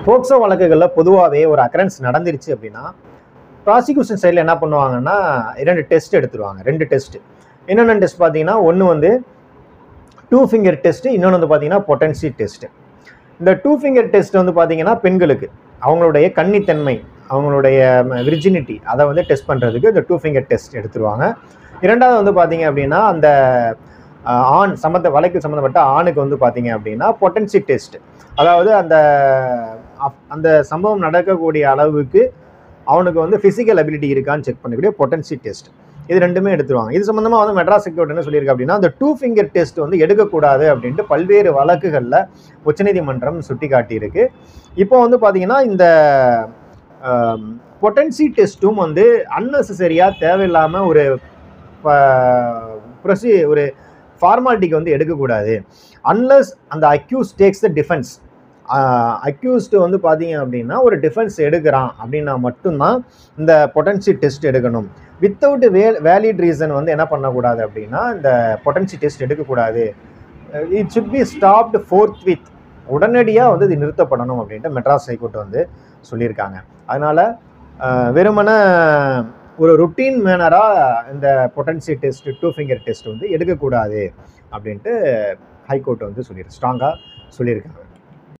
POCSO வழக்குகளில் பொதுவாகவே ஒரு அக்கரன்ஸ் நடந்துருச்சு அப்படின்னா ப்ராசிக்யூஷன் சைடில் என்ன பண்ணுவாங்கன்னா 2 டெஸ்ட் எடுத்துருவாங்க. 2 டெஸ்ட். என்னென்ன டெஸ்ட் பார்த்தீங்கன்னா, ஒன்று வந்து 2 ஃபிங்கர் டெஸ்ட்டு, இன்னொன்று வந்து பார்த்தீங்கன்னா பொட்டன்சி டெஸ்ட்டு. இந்த 2 ஃபிங்கர் டெஸ்ட் வந்து பார்த்தீங்கன்னா பெண்களுக்கு அவங்களுடைய கன்னித்தன்மை, அவங்களுடைய விர்ஜினிட்டி அதை வந்து டெஸ்ட் பண்ணுறதுக்கு இந்த 2 ஃபிங்கர் டெஸ்ட் எடுத்துருவாங்க. இரண்டாவது வந்து பார்த்தீங்க அப்படின்னா அந்த ஆண் வழக்கு சம்மந்தப்பட்ட ஆணுக்கு வந்து பார்த்தீங்க அப்படின்னா பொட்டன்சி டெஸ்ட், அதாவது அந்த சம்பவம் நடக்கக்கூடிய அளவுக்கு அவனுக்கு வந்து ஃபிசிக்கல் அபிலிட்டி இருக்கான்னு செக் பண்ணக்கூடிய பொட்டன்சி டெஸ்ட். இது ரெண்டுமே எடுத்துருவாங்க. இது சம்மந்தமாக வந்து மெட்ராஸ் ஹைகோர்ட் என்ன சொல்லியிருக்கு அப்படின்னா, அந்த 2 ஃபிங்கர் டெஸ்ட் வந்து எடுக்கக்கூடாது அப்படின்ட்டு பல்வேறு வழக்குகளில் உச்சநீதிமன்றம் சுட்டி காட்டியிருக்கு. இப்போ வந்து பார்த்தீங்கன்னா இந்த பொட்டன்சி டெஸ்ட்டும் வந்து அன்னெசரியாக தேவையில்லாமல் ஒரு ஃபார்மாலிட்டிக்கு வந்து எடுக்கக்கூடாது. அன்லஸ் அந்த accused takes the defence, accused வந்து பார்த்தீங்க அப்படின்னா ஒரு டிஃபென்ஸ் எடுக்கிறான் அப்படின்னா மட்டும்தான் இந்த பொட்டன்சி டெஸ்ட் எடுக்கணும். வித்தவுட் வேலிட் ரீசன் வந்து என்ன பண்ணக்கூடாது அப்படின்னா இந்த பொட்டன்சி டெஸ்ட் எடுக்கக்கூடாது. It should be stopped forthwith, உடனடியாக வந்து இது நிறுத்தப்படணும் அப்படின்ட்டு மெட்ராஸ் ஹைகோர்ட் வந்து சொல்லியிருக்காங்க. அதனால் வெறுமன ஒரு ருட்டீன் மேனராக இந்த பொட்டன்சி டெஸ்ட் 2 ஃபிங்கர் டெஸ்ட் வந்து எடுக்கக்கூடாது அப்படின்ட்டு ஹைகோர்ட் வந்து ஸ்ட்ராங்காக சொல்லியிருக்காங்க.